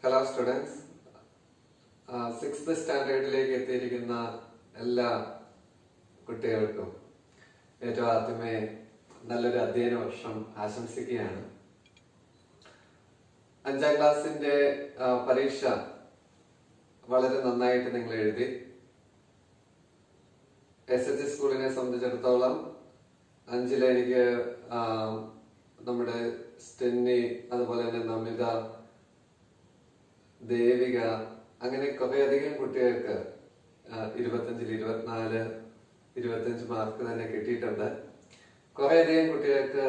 Hello students, 6th സ്റ്റാൻഡേർഡിലേക്ക് എത്തിയിരിക്കുന്ന എല്ലാ കുട്ടികൾക്കും ഏറ്റവും ആദ്യമേ നല്ലൊരു അധ്യയന വർഷം ആശംസിക്കുകയാണ്. 5ാം ക്ലാസ്സിന്റെ പരീക്ഷ വളരെ നന്നായിട്ട് നിങ്ങൾ എഴുതി. SH സ്കൂളിനെ സംബന്ധിച്ചിടത്തോളം 5ലെ എനിക്ക് നമ്മുടെ സ്റ്റെന്നി, അതുപോലെ തന്നെ നമിത, ദേവിക, അങ്ങനെ കുറേയധികം കുട്ടികൾക്ക് 25-ൽ 24, 25 മാർക്ക് തന്നെ കിട്ടിയിട്ടുണ്ട്. കുറേയധികം കുട്ടികൾക്ക്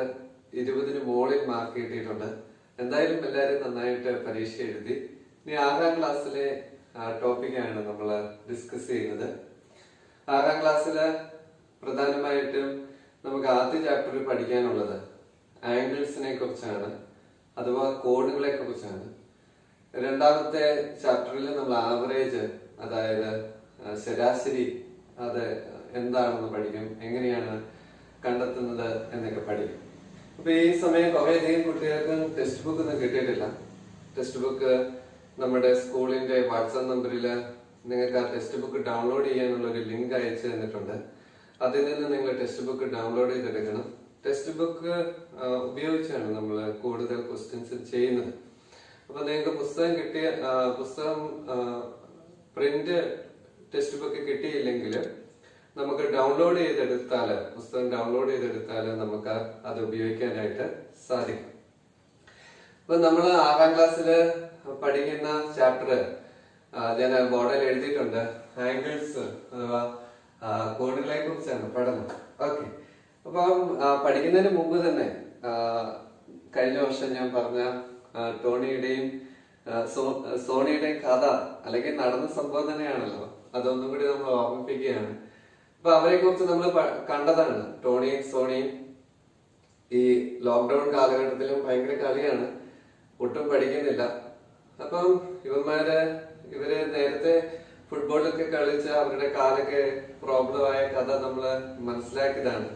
20-ന് മുകളിൽ മാർക്ക് കിട്ടിയിട്ടുണ്ട്. എന്തായാലും എല്ലാവരും നന്നായിട്ട് പരീക്ഷ എഴുതി. ഇനി 6ാം ക്ലാസ്സിലെ ടോപ്പിക്കാണ് നമ്മൾ ഡിസ്കസ് ചെയ്യുന്നത്. 6ാം ക്ലാസ്സില് പ്രധാനമായിട്ടും നമുക്ക് ആദ്യ ചാപ്റ്ററിൽ പഠിക്കാനുള്ളത് ആംഗിൾസിനെ കുറിച്ചാണ്, അഥവാ കോണുകളെ കുറിച്ചാണ്. രണ്ടാമത്തെ ചാപ്റ്ററിൽ നമ്മൾ ആവറേജ്, അതായത് ശരാശരി, അത് എന്താണെന്ന് പഠിക്കും, എങ്ങനെയാണ് കണ്ടെത്തുന്നത് എന്നൊക്കെ പഠിക്കും. അപ്പൊ ഈ സമയം കുറേയധികം കുട്ടികൾക്ക് ടെക്സ്റ്റ് ബുക്ക് ഒന്നും കിട്ടിയിട്ടില്ല. ടെക്സ്റ്റ് ബുക്ക് നമ്മുടെ സ്കൂളിന്റെ വാട്സാപ്പ് നമ്പറിൽ നിങ്ങൾക്ക് ആ ടെക്സ്റ്റ് ബുക്ക് ഡൗൺലോഡ് ചെയ്യാനുള്ള ഒരു ലിങ്ക് അയച്ചു തന്നിട്ടുണ്ട്. അതിൽ നിന്ന് നിങ്ങൾ ടെക്സ്റ്റ് ബുക്ക് ഡൗൺലോഡ് ചെയ്തെടുക്കണം. ടെക്സ്റ്റ് ബുക്ക് ഉപയോഗിച്ചാണ് നമ്മൾ കൂടുതൽ ക്വസ്റ്റ്യൻസ് ചെയ്യുന്നത്. അപ്പൊ നിങ്ങൾക്ക് പുസ്തകം പ്രിന്റ് ടെക്സ്റ്റ് ബുക്ക് കിട്ടിയില്ലെങ്കിൽ നമുക്ക് പുസ്തകം ഡൗൺലോഡ് ചെയ്തെടുത്താൽ നമുക്ക് അത് ഉപയോഗിക്കാനായിട്ട് സാധിക്കും. അപ്പൊ നമ്മൾ 6ാം ക്ലാസ്സില് പഠിക്കുന്ന ചാപ്റ്റർ ഞാൻ ബോർഡിൽ എഴുതിയിട്ടുണ്ട്. ആംഗിൾസ് അഥവാ കോണുകളെ കുറിച്ചാണ് പഠനം. ഓക്കെ, അപ്പം പഠിക്കുന്നതിന് മുമ്പ് തന്നെ കഴിഞ്ഞ വർഷം ഞാൻ പറഞ്ഞ ടോണിയുടെയും സോണിയുടെയും കഥ, അല്ലെങ്കിൽ നടന്ന സംഭവം തന്നെയാണല്ലോ, അതൊന്നും കൂടി നമ്മൾ ഓർമ്മിപ്പിക്കുകയാണ്. അപ്പൊ അവരെ കുറിച്ച് നമ്മൾ കണ്ടതാണ്. ടോണിയും സോണിയും ഈ ലോക്ക്ഡൌൺ കാലഘട്ടത്തിലും ഭയങ്കര കളിയാണ്, ഒട്ടും പഠിക്കുന്നില്ല. അപ്പം ഇവര് നേരത്തെ ഫുട്ബോളൊക്കെ കളിച്ച് അവരുടെ കാലൊക്കെ പ്രോബ്ലം ആയ കഥ നമ്മള് മനസ്സിലാക്കിയതാണ്.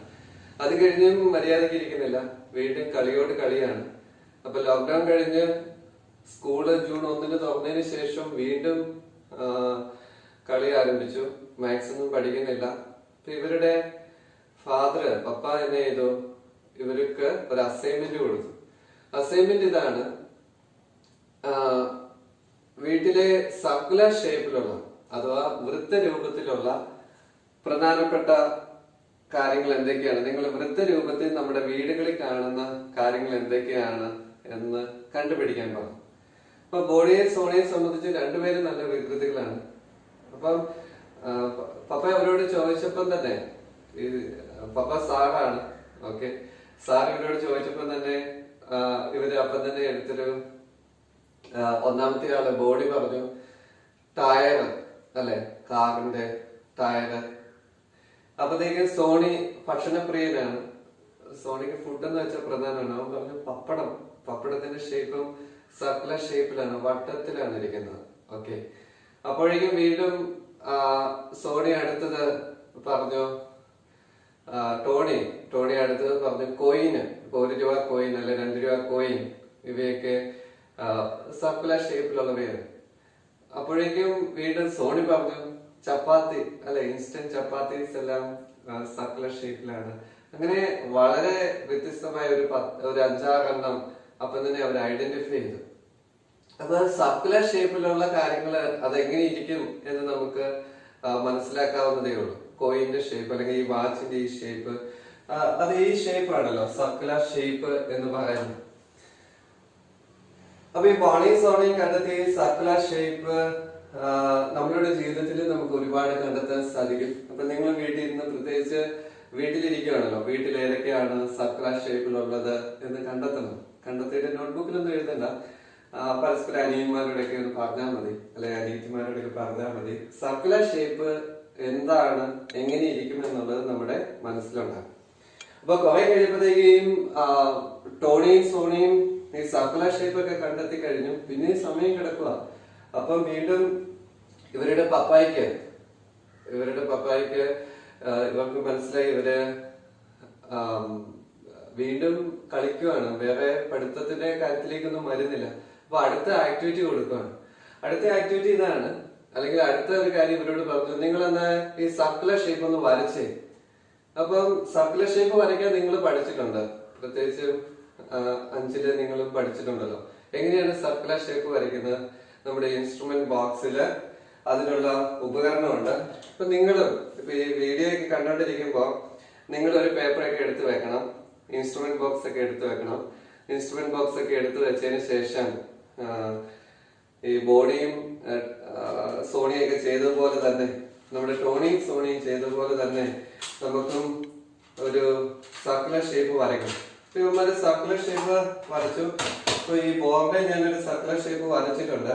അത് കഴിഞ്ഞും മര്യാദക്ക് ഇരിക്കുന്നില്ല, വീണ്ടും കളിയോട് കളിയാണ്. അപ്പൊ ലോക്ക്ഡൌൺ കഴിഞ്ഞ് സ്കൂള് ജൂൺ 1-ന് തുറന്നതിന് ശേഷം വീണ്ടും കളി ആരംഭിച്ചു. മാത്സൊന്നും പഠിക്കുന്നില്ല. അപ്പൊ ഇവരുടെ പപ്പ എന്നെ ചെയ്തു, ഇവർക്ക് ഒരു അസൈൻമെന്റ് കൊടുത്തു. അസൈൻമെന്റ് ഇതാണ്: വീട്ടിലെ സർക്കുലർ ഷേപ്പിലുള്ള, അഥവാ വൃത്തരൂപത്തിലുള്ള പ്രധാനപ്പെട്ട കാര്യങ്ങൾ എന്തൊക്കെയാണ്, നിങ്ങൾ വൃത്തരൂപത്തിൽ നമ്മുടെ വീടുകളിൽ കാണുന്ന കാര്യങ്ങൾ എന്തൊക്കെയാണ് എന്ന് കണ്ടുപിടിക്കാൻ പറഞ്ഞു. അപ്പൊ ബോണിയെ സോണിയെ സംബന്ധിച്ച് രണ്ടുപേരും നല്ല വികൃതികളാണ്. അപ്പം പപ്പ അവരോട് ചോദിച്ചപ്പം തന്നെ, പപ്പ സാറാണ്, ഓക്കെ, സാർ ഇവരോട് ചോദിച്ചപ്പം തന്നെ ഇവര് അപ്പം തന്നെ എടുത്തൊരു ഒന്നാമത്തെ ആള് ബോഡി പറഞ്ഞു, ടയർ അല്ലെ, കാറിന്റെ ടയർ. അപ്പത്തേക്ക് സോണി ഭക്ഷണപ്രിയനാണ്, സോണിക്ക് ഫുഡ് എന്ന് വെച്ചാൽ പ്രധാനമാണ്. അവൻ പറഞ്ഞു പപ്പടത്തിന്റെ ഷേപ്പും സർക്കുലർ ഷേപ്പിലാണ്, വട്ടത്തിലാണ് ഇരിക്കുന്നത്. ഓക്കെ, അപ്പോഴേക്കും വീണ്ടും സോണി അടുത്തത് പറഞ്ഞു, ടോണി അടുത്തത് പറഞ്ഞു കോയിന്, ഇപ്പൊ 1 രൂപ കോയിൻ അല്ലെ 2 രൂപ കോയിൻ, ഇവയൊക്കെ സർക്കുലർ ഷേപ്പിലുള്ളവയാണ്. അപ്പോഴേക്കും വീണ്ടും സോണി പറഞ്ഞു ചപ്പാത്തി അല്ലെ, ഇൻസ്റ്റന്റ് ചപ്പാത്തീസ് എല്ലാം സർക്കുലർ ഷേപ്പിലാണ്. അങ്ങനെ വളരെ വ്യത്യസ്തമായ ഒരു 5-6 എണ്ണം അപ്പം തന്നെ അവർ ഐഡന്റിഫൈ ചെയ്തു. അപ്പൊ സർക്കുലർ ഷേപ്പിലുള്ള കാര്യങ്ങൾ അതെങ്ങനെ ഇരിക്കും എന്ന് നമുക്ക് മനസ്സിലാക്കാവുന്നതേ ഉള്ളൂ. കോയിന്റെ ഷേപ്പ് അല്ലെങ്കിൽ ഈ വാച്ചിന്റെ ഈ ഷേപ്പ്, അത് ഈ ഷേപ്പ് ആണല്ലോ സർക്കുലർ ഷേപ്പ് എന്ന് പറയുന്നത്. അപ്പൊ ഈ ബോണിയും സോണിയും കണ്ടെത്തിയ സർക്കുലർ ഷേപ്പ് നമ്മളുടെ ജീവിതത്തിൽ നമുക്ക് ഒരുപാട് കണ്ടെത്താൻ സാധിക്കും. അപ്പൊ നിങ്ങൾ വീട്ടിലിരുന്ന്, പ്രത്യേകിച്ച് വീട്ടിലിരിക്കുകയാണല്ലോ, വീട്ടിൽ ഏതൊക്കെയാണ് സർക്കുലർ ഷേപ്പിലുള്ളത് എന്ന് കണ്ടെത്തിയിട്ട് നോട്ട്ബുക്കിലൊന്നും എഴുതണ്ട, പരസ്പരം അനിയന്മാരോടൊക്കെ ഒന്ന് പറഞ്ഞാൽ മതി, അല്ലെ അനിയത്തിമാരോടൊക്കെ പറഞ്ഞാൽ മതി. സർക്കുലർ ഷേപ്പ് എന്താണ്, എങ്ങനെ ഇരിക്കും എന്നുള്ളത് നമ്മുടെ മനസ്സിലുണ്ടാകും. അപ്പൊ കുറെ കഴിയുമ്പോഴത്തേക്കും ടോണിയും സോണിയും ഈ സർക്കുലർ ഷേപ്പ് ഒക്കെ കണ്ടെത്തി കഴിഞ്ഞു. പിന്നെ സമയം കിടക്കുക. അപ്പം വീണ്ടും ഇവരുടെ പപ്പായ്ക്ക് ഇവർക്ക് മനസ്സിലായി, ഇവര് വീണ്ടും കളിക്കുവാണ്, വേറെ പഠിത്തത്തിന്റെ കാര്യത്തിലേക്കൊന്നും വരുന്നില്ല. അപ്പൊ അടുത്ത ആക്ടിവിറ്റി കൊടുക്കുകയാണ്. അടുത്ത ആക്ടിവിറ്റി ഇതാണ്, അല്ലെങ്കിൽ അടുത്ത ഒരു കാര്യം ഇവരോട് പറഞ്ഞു, നിങ്ങൾ എന്നാ ഈ സർക്കുലർ ഷേപ്പ് ഒന്ന് വരച്ചേ. അപ്പം സർക്കുലർ ഷേപ്പ് വരയ്ക്കാൻ നിങ്ങൾ പഠിച്ചിട്ടുണ്ട്, പ്രത്യേകിച്ച് 5ല് നിങ്ങൾ പഠിച്ചിട്ടുണ്ടല്ലോ. എങ്ങനെയാണ് സർക്കുലർ ഷേപ്പ് വരയ്ക്കുന്നത്? നമ്മുടെ ഇൻസ്ട്രുമെന്റ് ബോക്സില് അതിനുള്ള ഉപകരണമുണ്ട്. ഇപ്പൊ നിങ്ങളും ഇപ്പൊ ഈ വീഡിയോ ഒക്കെ കണ്ടോണ്ടിരിക്കുമ്പോ നിങ്ങൾ ഒരു പേപ്പറൊക്കെ എടുത്തു വെക്കണം, ഇൻസ്ട്രുമെന്റ് ബോക്സ് ഒക്കെ എടുത്തു വെക്കണം. ഇൻസ്ട്രുമെന്റ് ബോക്സ് ഒക്കെ എടുത്തു വെച്ചതിന് ശേഷം ഈ ബോഡിയും സോണിയൊക്കെ ചെയ്തതുപോലെ തന്നെ, നമ്മുടെ ടോണിയും സോണിയും ചെയ്തതുപോലെ തന്നെ നമുക്കും ഒരു സർക്കുലർ ഷേപ്പ് വരയ്ക്കണം. ഇപ്പൊ ഇവന്മാര് സർക്കുലർ ഷേപ്പ് വരച്ചു. ഇപ്പൊ ഈ ബോർഡിൽ ഞാനൊരു സർക്കുലർ ഷേപ്പ് വരച്ചിട്ടുണ്ട്.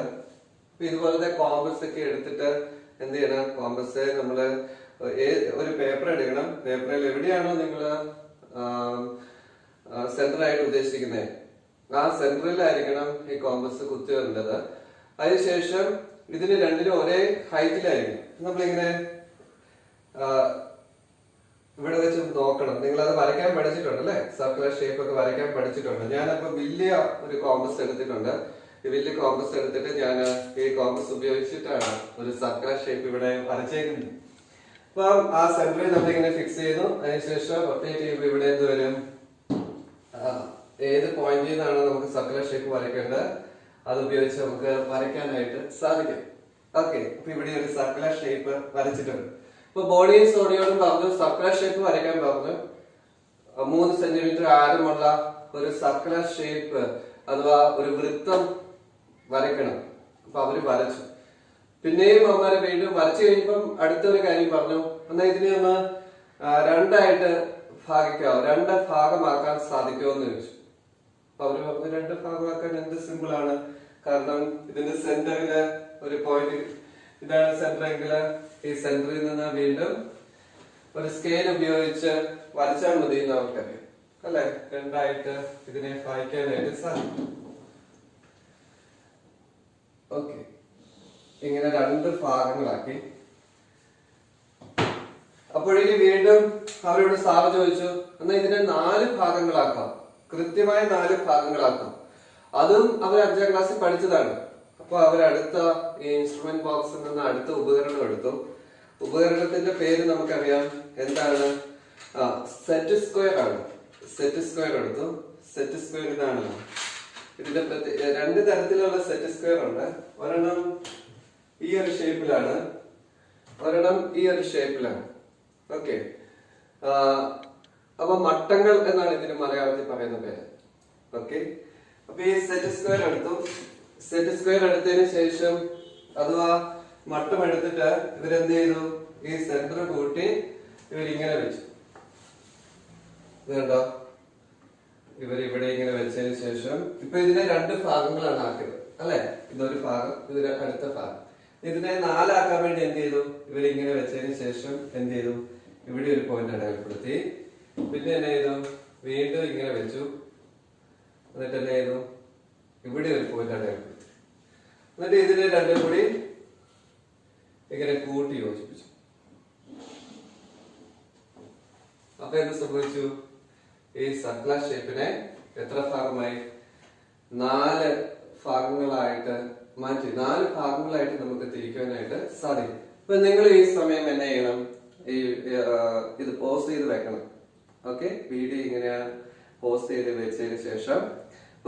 അപ്പൊ ഇതുപോലത്തെ കോമ്പസ് ഒക്കെ എടുത്തിട്ട് എന്ത് ചെയ്യണം? കോമ്പസ് നമ്മള് ഒരു പേപ്പർ എടുക്കണം. പേപ്പറിൽ എവിടെയാണോ നിങ്ങള് സെന്റർ ആയിട്ട് ഉദ്ദേശിക്കുന്നത് ആ സെന്ററിലായിരിക്കണം ഈ കോമ്പസ് കുത്തി വരേണ്ടത്. അതിനുശേഷം ഇതിന് രണ്ടിനും ഒരേ ഹൈറ്റിലായിരിക്കും. നമ്മളിങ്ങനെ ഇവിടെ വെച്ച് നോക്കണം. നിങ്ങൾ അത് വരയ്ക്കാൻ പഠിച്ചിട്ടുണ്ട് അല്ലെ? സർക്കുലർ ഷേപ്പ് ഒക്കെ വരയ്ക്കാൻ പഠിച്ചിട്ടുണ്ട്. ഞാനപ്പോ വലിയ ഒരു കോമ്പസ് എടുത്തിട്ടുണ്ട്. ഈ വലിയ കോമ്പസ് എടുത്തിട്ട് ഞാൻ ഈ കോമ്പസ് ഉപയോഗിച്ചിട്ടാണ് ഒരു സർക്കുലർ ഷേപ്പ് ഇവിടെ വരച്ചേക്കുന്നത്. അപ്പൊ ആ സെന്ററിൽ നമ്മളിങ്ങനെ ഫിക്സ് ചെയ്തു. അതിനുശേഷം റൊട്ടേറ്റ് ചെയ്യുമ്പോൾ ഇവിടെ എന്ത് വരും? ഏത് പോയിന്റിൽ നിന്നാണ് നമുക്ക് സർക്കുലർ ഷേപ്പ് വരയ്ക്കേണ്ടത് അത് ഉപയോഗിച്ച് നമുക്ക് വരയ്ക്കാനായിട്ട് സാധിക്കും. ഓക്കെ, അപ്പൊ ഇവിടെ ഒരു സർക്കുലർ ഷേപ്പ് വരച്ചിട്ടുണ്ട്. ഇപ്പൊ ബോഡിയും സോണിയോടും പറഞ്ഞു സർക്കുലർ ഷേപ്പ് വരയ്ക്കാൻ പറഞ്ഞു. 3 സെന്റിമീറ്റർ ആഴമുള്ള ഒരു സർക്കുലർ ഷേപ്പ് അഥവാ ഒരു വൃത്തം വരയ്ക്കണം. അപ്പൊ അവര് വരച്ചു. പിന്നെയും അവന്മാര് വീണ്ടും വരച്ചു കഴിഞ്ഞപ്പം അടുത്തൊരു കാര്യം പറഞ്ഞു, എന്നാ ഇതിനെ ഒന്ന് 2ആയിട്ട് ഭാഗിക്കാവോ, 2 ഭാഗമാക്കാൻ സാധിക്കുമോ എന്ന് ചോദിച്ചു. അപ്പൊ അവര് പറഞ്ഞു 2 ഭാഗമാക്കാൻ എന്ത് സിമ്പിൾ ആണ്. കാരണം ഇതിന്റെ സെന്ററില് ഒരു പോയിന്റ്, ഇതാണ് സെന്റർ എങ്കില് ഈ സെന്ററിൽ നിന്ന് വീണ്ടും ഒരു സ്കെയിൽ ഉപയോഗിച്ച് വരച്ചാൽ മതി എന്ന് നമുക്കറിയാം അല്ലെ? 2ആയിട്ട് ഇതിനെ ഭാഗിക്കാനായിട്ട് സാധിക്കും. ഓക്കെ, ഇങ്ങനെ 2 ഭാഗങ്ങളാക്കി. അപ്പോഴേക്ക് വീണ്ടും അവരോട് സാറ് ചോദിച്ചു, എന്നാ ഇതിനെ 4 ഭാഗങ്ങളാക്കാം, കൃത്യമായ 4 ഭാഗങ്ങളാക്കാം. അതും അവർ 5ാം ക്ലാസ്സിൽ പഠിച്ചതാണ്. അപ്പൊ അവരടുത്ത ഈ ഇൻസ്ട്രുമെന്റ് ബോക്സിൽ നിന്ന് അടുത്ത ഉപകരണം എടുത്തു. ഉപകരണത്തിന്റെ പേര് നമുക്കറിയാം എന്താണ്? സെറ്റ് സ്ക്വയർ ആണ്. സെറ്റ് സ്ക്വയർ എടുത്തു. സെറ്റ് സ്ക്വയർ ഇതാണ്. ഇതിന്റെ 2 തരത്തിലുള്ള സെറ്റ് സ്ക്വയർ ഉണ്ട്. ഒരെണ്ണം ഈ ഒരു ഷേപ്പിലാണ്, ഒരെണ്ണം ഈ ഒരു ഷേപ്പിലാണ്. ഓക്കെ, അപ്പൊ മട്ടങ്ങൾ എന്നാണ് ഇതിന് മലയാളത്തിൽ പറയുന്ന പേര്. ഓക്കെ, അപ്പൊ ഈ സെറ്റ് സ്ക്വയർ എടുത്തു. സെറ്റ് സ്ക്വയർ എടുത്തതിന് ശേഷം അഥവാ മട്ടം എടുത്തിട്ട് ഇവരെന്ത് ചെയ്തു? ഈ സെന്റർ കൂട്ടി ഇവരിങ്ങനെ വെച്ചു. ഇതുണ്ടോ? ഇവരിവിടെ ഇങ്ങനെ വെച്ചതിന് ശേഷം ഇപ്പൊ ഇതിനെ 2 ഭാഗങ്ങളാണ് ആക്കിയത് അല്ലെ? ഇതൊരു ഭാഗം, ഇതൊരു അടുത്ത ഭാഗം. ഇതിനെ 4 ആക്കാൻ വേണ്ടി എന്ത് ചെയ്തു? ഇവരിങ്ങനെ വെച്ചതിന് ശേഷം എന്ത് ചെയ്തു? ഇവിടെ ഒരു പോയിന്റ് അടയാളപ്പെടുത്തി. പിന്നെ എന്ത് ചെയ്തു? വീണ്ടും ഇങ്ങനെ വെച്ചു. എന്നിട്ട് എന്ത് ചെയ്തു? ഇവിടെ ഒരു പോയിന്റ് അടയാളപ്പെടുത്തി. എന്നിട്ട് ഇതിനെ 2 കൂടി ഇങ്ങനെ കൂട്ടി യോജിപ്പിച്ചു. അപ്പൊ എന്ത് സംഭവിച്ചു? ഈ സർക്കുലർ ഷേപ്പിനെ എത്ര ഭാഗമായി? 4 ഭാഗങ്ങളായിട്ട് മാറ്റി. 4 ഭാഗങ്ങളായിട്ട് നമുക്ക് തിരിക്കാനായിട്ട് സാധിക്കും. ഇപ്പൊ നിങ്ങൾ ഈ സമയം എന്നെ ചെയ്യണം? ഇത് പോസ് ചെയ്ത് വെക്കണം. ഓക്കെ, വീഡിയോ ഇങ്ങനെ പോസ് ചെയ്ത് വെച്ചതിന് ശേഷം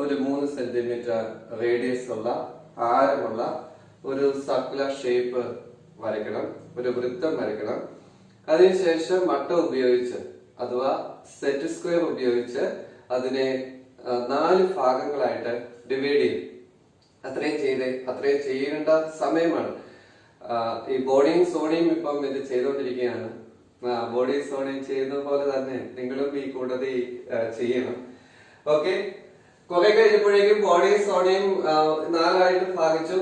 ഒരു 3 സെന്റിമീറ്റർ റേഡിയസ് ഉള്ള ആരമുള്ള ഒരു സർക്കുലർ ഷേപ്പ് വരയ്ക്കണം, ഒരു വൃത്തം വരയ്ക്കണം. അതിനുശേഷം മട്ടം ഉപയോഗിച്ച് അഥവാ സെറ്റ് സ്ക്വയർ ഉപയോഗിച്ച് അതിനെ 4 ഭാഗങ്ങളായിട്ട് ഡിവൈഡ് ചെയ്യും. അത്രയും ചെയ്യേണ്ട സമയമാണ്. ഈ ബോഡിയും സോണിയും ഇപ്പം ഇത് ചെയ്തുകൊണ്ടിരിക്കുകയാണ്. ബോഡിയും സോണിയും ചെയ്യുന്ന പോലെ തന്നെ നിങ്ങളും ഈ കൂട്ടത്തിൽ ചെയ്യണം. ഓക്കെ, കുറെ കഴിഞ്ഞപ്പോഴേക്കും ബോഡിയും സോണിയും 4ആയിട്ട് ഭാഗിച്ചു.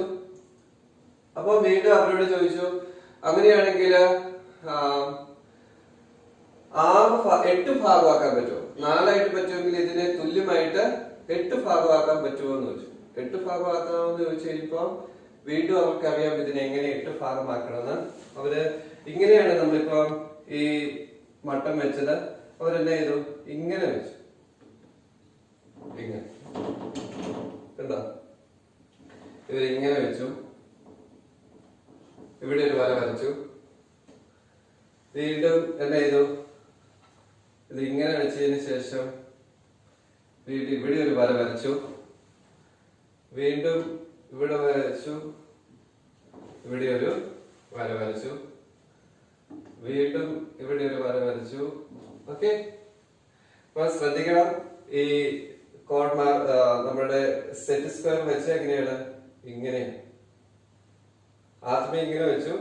അപ്പൊ വീണ്ടും അവരോട് ചോദിച്ചു, അങ്ങനെയാണെങ്കിൽ 8 ഭാഗമാക്കാൻ പറ്റുമോ? 4ആയിട്ട് പറ്റുമെങ്കിൽ ഇതിനെ തുല്യമായിട്ട് 8 ഭാഗമാക്കാൻ പറ്റുമോ എന്ന് ചോദിച്ചു. 8 ഭാഗമാക്കാമെന്ന് ചോദിച്ചു കഴിഞ്ഞപ്പോ വീണ്ടും അവർക്കറിയാം ഇതിനെ എങ്ങനെ 8 ഭാഗമാക്കണമെന്ന്. അവര് ഇങ്ങനെയാണ് നമ്മളിപ്പോ ഈ മട്ടം വെച്ചത്. അവരെന്നെ ചെയ്തു? ഇങ്ങനെ വെച്ചു. ഇങ്ങനെ എന്താ ഇവരിങ്ങനെ വെച്ചു, ഇവിടെ ഒരു വര വരച്ചു, വീണ്ടും എന്താ ചെയ്തു, ഇത് ഇങ്ങനെ വെച്ചതിന് ശേഷം വീണ്ടും ഇവിടെ ഒരു വര വരച്ചു, വീണ്ടും ഇവിടെ വരച്ചു, ഇവിടെ ഒരു വര വരച്ചു, വീണ്ടും ഇവിടെ ഒരു വര വരച്ചു. ഓക്കെ, അപ്പൊ ശ്രദ്ധിക്കണം, ഈ കോഡ് നമ്മുടെ സെറ്റ് സ്ക്വയർ വെച്ച് എങ്ങനെയാണ്, ഇങ്ങനെ ആദ്യമേ ഇങ്ങനെ വെച്ചു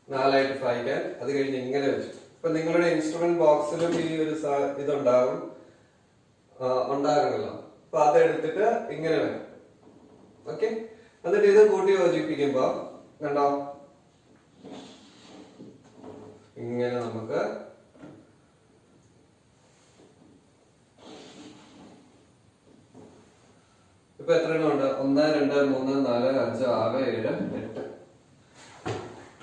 4 ഭാഗിക്കാൻ, അത് കഴിഞ്ഞ് ഇങ്ങനെ വെച്ചു. ഇപ്പൊ നിങ്ങളുടെ ഇൻസ്ട്രുമെന്റ് ബോക്സിലും ഈ ഒരു ഇതുണ്ടാകും, ഉണ്ടാകണല്ലോ. അപ്പൊ അതെടുത്തിട്ട് ഇങ്ങനെ വേണം. ഓക്കെ, എന്നിട്ട് ഇത് കൂട്ടി യോജിപ്പിക്കുമ്പോ കണ്ടോ, ഇങ്ങനെ നമുക്ക് ഇപ്പൊ എത്ര എണ്ണം ഉണ്ട്? 1 2 3 4 5 6 7 8.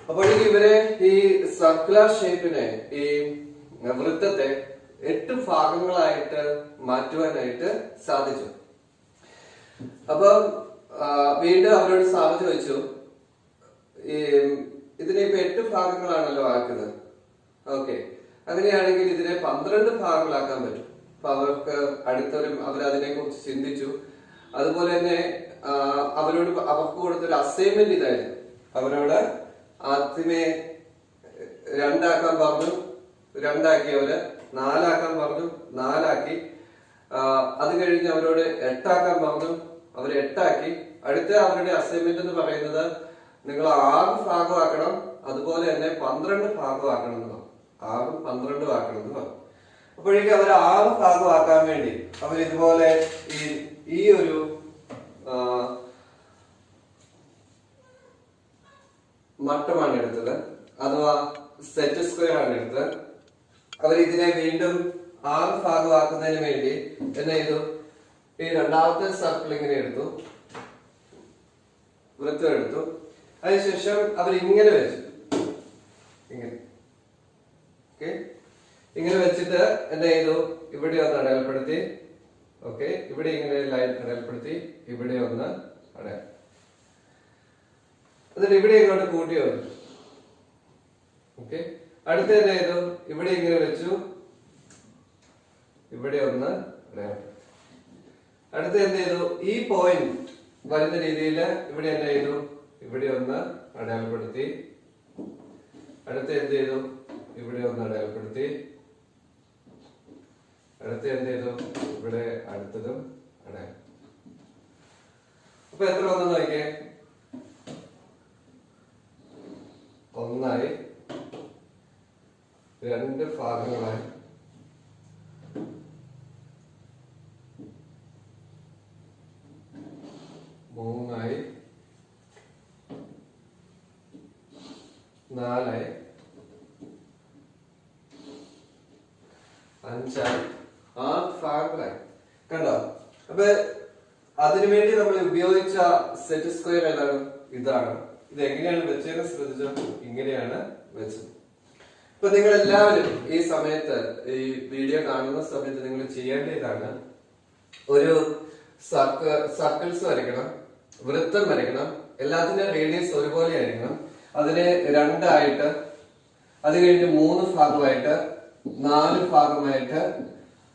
അപ്പോഴേക്കും ഇവരെ ഈ സർക്കുലർ ഷേപ്പിനെ, ഈ വൃത്തത്തെ 8 ഭാഗങ്ങളായിട്ട് മാറ്റുവാനായിട്ട് സാധിച്ചു. അപ്പൊ വീണ്ടും അവരോട് സാധിച്ചു വെച്ചു, ഈ ഇതിനെ ഇപ്പൊ 8 ഭാഗങ്ങളാണല്ലോ ആക്കുന്നത്. ഓക്കെ, അങ്ങനെയാണെങ്കിൽ ഇതിനെ 12 ഭാഗങ്ങളാക്കാൻ പറ്റും. അപ്പൊ അവർക്ക് അവരതിനെ കുറിച്ച് ചിന്തിച്ചു. അതുപോലെ തന്നെ അവർക്ക് കൊടുത്തൊരു അസൈൻമെന്റ് ഇതായിരുന്നു. അവരോട് ആദ്യമേ 2 ആക്കാൻ പറഞ്ഞു, 2 ആക്കി. അവര് 4 ആക്കാൻ പറഞ്ഞു, 4 ആക്കി. അത് കഴിഞ്ഞ് അവരോട് 8 ആക്കാൻ പറഞ്ഞു, അവര് 8 ആക്കി. അടുത്ത അവരുടെ അസൈൻമെന്റ് എന്ന് പറയുന്നത് നിങ്ങൾ 6 ഭാഗമാക്കണം, അതുപോലെ തന്നെ 12 ഭാഗമാക്കണം എന്ന് പറഞ്ഞു. 6 12 ആക്കണം എന്ന് പറഞ്ഞു. അപ്പോഴേക്കും അവർ 6 ഭാഗമാക്കാൻ വേണ്ടി അവർ ഇതുപോലെ ഈ ഒരു മട്ടമാണ് എടുത്തത്, അഥവാ സെറ്റ് സ്ക്വയർ ആണ് എടുത്തത്. അവർ ഇതിനെ വീണ്ടും 6 ഭാഗമാക്കുന്നതിന് വേണ്ടി എന്നാ ചെയ്തു, ഈ രണ്ടാമത്തെ സർക്കിൾ ഇങ്ങനെ എടുത്തു, വൃത്തം എടുത്തു. അതിനുശേഷം അവരിങ്ങനെ വെച്ചു, ഇങ്ങനെ. ഓക്കെ, ഇങ്ങനെ വെച്ചിട്ട് എന്താ ചെയ്തു, ഇവിടെ ഒന്ന് അടയാളപ്പെടുത്തി. ഓക്കെ, ഇവിടെ ഇങ്ങനെ ലൈൻ അടയാളപ്പെടുത്തി, ഇവിടെ ഒന്ന് അടയാളം, എന്നിട്ട് ഇവിടെ ഇങ്ങോട്ട് കൂട്ടി വന്നു. ഓക്കെ, അടുത്ത എന്താ ചെയ്തു, ഇവിടെ ഇങ്ങനെ വെച്ചു, ഇവിടെ ഒന്ന് അടയാളപ്പെടുത്തി. അടുത്ത എന്ത് ചെയ്തു, ഈ പോയിന്റ് വരുന്ന രീതിയിൽ ഇവിടെ എന്താ ചെയ്തു, ഇവിടെ ഒന്ന് അടയാളപ്പെടുത്തി. അടുത്ത എന്ത് ചെയ്തു, ഇവിടെ ഒന്ന് അടയാളപ്പെടുത്തി. അടുത്ത എന്ത് ചെയ്തു, ഇവിടെ അടുത്തതും അടയാളം. അപ്പൊ എത്ര വന്നു നോക്കിയേ, 1 ആയി, 2 ഭാഗങ്ങളായി, 3 ആയി, 4 ആയി, 5 ആയി, 6 ഭാഗങ്ങളായി. കണ്ടോ? അപ്പൊ അതിനുവേണ്ടി നമ്മൾ ഉപയോഗിച്ച സെറ്റ് സ്ക്വയർ ഏതാണ്? ഇതാണ്. ഇത് എങ്ങനെയാണ് വെച്ചതെന്ന് ശ്രദ്ധിച്ചോ, ഇങ്ങനെയാണ് വെച്ചത്. ഇപ്പൊ നിങ്ങൾ എല്ലാവരും ഈ സമയത്ത്, ഈ വീഡിയോ കാണുന്ന സമയത്ത് നിങ്ങൾ ചെയ്യേണ്ടതാണ്, ഒരു സർക്കിൾസ് വരയ്ക്കണം, വൃത്തം വരയ്ക്കണം. എല്ലാത്തിന്റെയും റേഡിയസ് ഒരുപോലെ ആയിരിക്കണം. അതിനെ 2 ആയിട്ട്, അത് കഴിഞ്ഞ് 3 ഭാഗമായിട്ട്, 4 ഭാഗമായിട്ട്,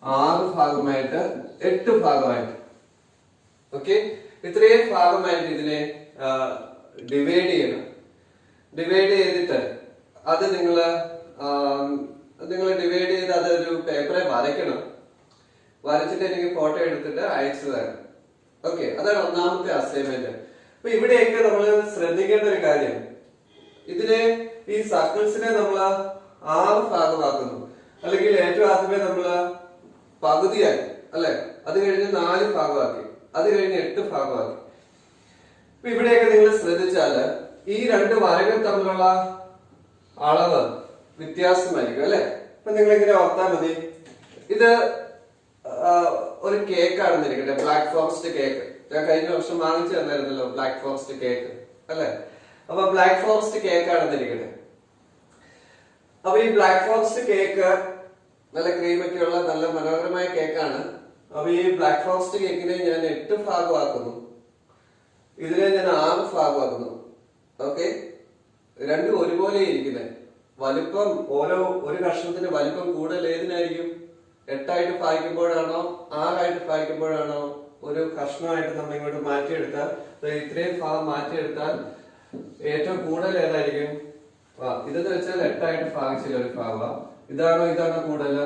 6 ഭാഗമായിട്ട്, 8 ഭാഗമായിട്ട്. ഓക്കെ, ഇത്രയും ഭാഗമായിട്ട് ഇതിനെ ഡിവൈഡ് ചെയ്യണം. ഡിവൈഡ് ചെയ്തിട്ട് അത് നിങ്ങൾ ഡിവൈഡ് ചെയ്ത് അതൊരു പേപ്പറെ വരയ്ക്കണം. വരച്ചിട്ട് എനിക്ക് ഫോട്ടോ എടുത്തിട്ട് അയച്ചു തരണം. ഓക്കെ, അതാണ് ഒന്നാമത്തെ അസൈൻമെന്റ്. അപ്പൊ ഇവിടെയൊക്കെ നമ്മൾ ശ്രദ്ധിക്കേണ്ട ഒരു കാര്യം, ഇതിനെ, ഈ സർക്കിൾസിനെ നമ്മൾ 6 ഭാഗമാക്കുന്നു, അല്ലെങ്കിൽ ഏറ്റവും ആദ്യമേ നമ്മള് പകുതിയാക്കി, അല്ലെ? അത് കഴിഞ്ഞ് 4 ഭാഗമാക്കി, അത് കഴിഞ്ഞ് 8 ഭാഗമാക്കി. അപ്പൊ ഇവിടെയൊക്കെ നിങ്ങൾ ശ്രദ്ധിച്ചാല് ഈ 2 വരകൾ തമ്മിലുള്ള അളവ് വ്യത്യാസമായിരിക്കും, അല്ലെ? അപ്പൊ നിങ്ങൾ ഇങ്ങനെ ഓർത്താൽ മതി, ഇത് ഒരു കേക്ക് ആണെന്നിരിക്കട്ടെ, ബ്ലാക്ക് ഫോറസ്റ്റ് കേക്ക്. ഞാൻ കഴിഞ്ഞ വർഷം വാങ്ങിച്ചു തന്നായിരുന്നല്ലോ ബ്ലാക്ക് ഫോറസ്റ്റ് കേക്ക്, അല്ലെ? അപ്പൊ ബ്ലാക്ക് ഫോറസ്റ്റ് കേക്ക് ആണെന്നിരിക്കട്ടെ. അപ്പൊ ഈ ബ്ലാക്ക് ഫോറസ്റ്റ് കേക്ക് നല്ല ക്രീമൊക്കെ ഉള്ള നല്ല മനോഹരമായ കേക്കാണ്. അപ്പൊ ഈ ബ്ലാക്ക് ഫോറസ്റ്റ് കേക്കിനെ ഞാൻ 8 ഭാഗമാക്കുന്നു. ഭാഗമാക്കുന്നു. ഓക്കെ, രണ്ടും ഒരുപോലെ ഇരിക്കുന്നത്. വലിപ്പം ഒരു കഷ്ണത്തിന്റെ വലിപ്പം കൂടുതൽ ഏതിനായിരിക്കും? 8 ആയിട്ട് ഭാഗിക്കുമ്പോഴാണോ 6 ആയിട്ട് ഭാഗിക്കുമ്പോഴാണോ? ഒരു കഷ്ണമായിട്ട് നമ്മൾ ഇങ്ങോട്ട് മാറ്റിയെടുത്താൽ, ഇത്രയും ഭാഗം മാറ്റിയെടുത്താൽ ഏറ്റവും കൂടുതൽ ഏതായിരിക്കും? ഇതെന്ന് വെച്ചാൽ 8 ആയിട്ട് ഭാഗിച്ചില്ല ഒരു ഭാഗം. ഇതാണോ കൂടുതൽ?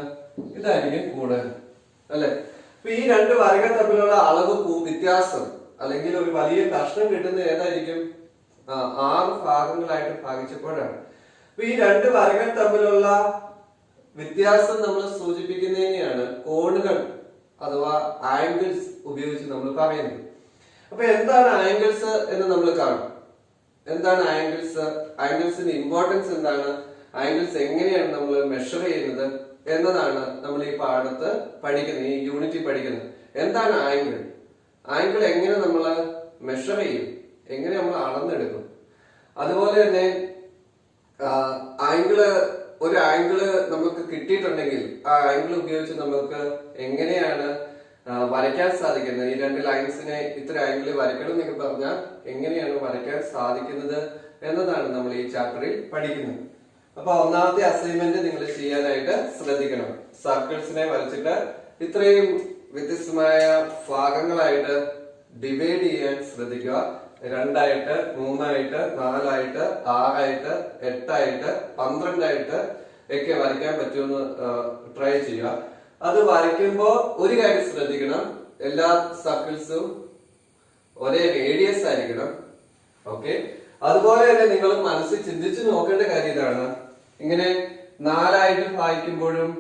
ഇതായിരിക്കും കൂടുതൽ, അല്ലെ? അപ്പൊ ഈ രണ്ട് വരകൾ തമ്മിലുള്ള അളവ് വ്യത്യാസം അല്ലെങ്കിൽ ഒരു വലിയ കഷ്ണം കിട്ടുന്നത് ഏതായിരിക്കും? 6 ഭാഗങ്ങളായിട്ട് ഭാഗിച്ചപ്പോഴാണ്. അപ്പൊ ഈ രണ്ട് വരകൾ തമ്മിലുള്ള വ്യത്യാസം നമ്മൾ സൂചിപ്പിക്കുന്നതിനെയാണ് കോണുകൾ അഥവാ ആംഗിൾസ് ഉപയോഗിച്ച് നമ്മൾ പറയുന്നത്. അപ്പൊ എന്താണ് ആംഗിൾസ് എന്ന് നമ്മൾ കാണും. എന്താണ് ആംഗിൾസ്? ആംഗിൾസിന്റെ ഇമ്പോർട്ടൻസ് എന്താണ്? ആംഗിൾസ് എങ്ങനെയാണ് നമ്മൾ മെഷർ ചെയ്യുന്നത് എന്നതാണ് നമ്മൾ ഈ പാഠത്ത് പഠിക്കുന്നത്, ഈ യൂണിറ്റ് പഠിക്കുന്നത്. എന്താണ് ആംഗിൾ? ആംഗിൾ എങ്ങനെ നമ്മൾ മെഷർ ചെയ്യും, എങ്ങനെ നമ്മൾ അളന്നെടുക്കും? അതുപോലെ തന്നെ ഒരു ആംഗിള് നമുക്ക് കിട്ടിയിട്ടുണ്ടെങ്കിൽ ആ ആംഗിൾ ഉപയോഗിച്ച് നമുക്ക് എങ്ങനെയാണ് വരയ്ക്കാൻ സാധിക്കുന്നത്? ഈ രണ്ട് ലൈൻസിനെ ഇത്ര ആംഗിളിൽ വരയ്ക്കണം എന്നൊക്കെ പറഞ്ഞാൽ എങ്ങനെയാണ് വരയ്ക്കാൻ സാധിക്കുന്നത് എന്നതാണ് നമ്മൾ ഈ ചാപ്റ്ററിൽ പഠിക്കുന്നത്. അപ്പൊ ഒന്നാമത്തെ അസൈൻമെന്റ് നിങ്ങൾ ചെയ്യാനായിട്ട് ശ്രദ്ധിക്കണം. സർക്കിൾസിനെ വരച്ചിട്ട് ഇത്രയും വ്യത്യസ്തമായ ഭാഗങ്ങളായിട്ട് ഡിവൈഡ് ചെയ്യാൻ ശ്രദ്ധിക്കുക. 2 ആയിട്ട്, 3 ആയിട്ട്, 4 ആയിട്ട്, 6 ആയിട്ട്, 8 ആയിട്ട്, 12 ആയിട്ട് ഒക്കെ വരയ്ക്കാൻ പറ്റുമെന്ന് ട്രൈ ചെയ്യുക. അത് വരയ്ക്കുമ്പോ ഒരു കാര്യം ശ്രദ്ധിക്കണം, എല്ലാ സർക്കിൾസും ഒരേ റേഡിയസ് ആയിരിക്കണം. ഓക്കെ, അതുപോലെ തന്നെ നിങ്ങൾ മനസ്സിൽ ചിന്തിച്ചു നോക്കേണ്ട കാര്യം ഇതാണ്. ഇങ്ങനെ 4 ആയിട്ട് ഭാഗിക്കുമ്പോഴും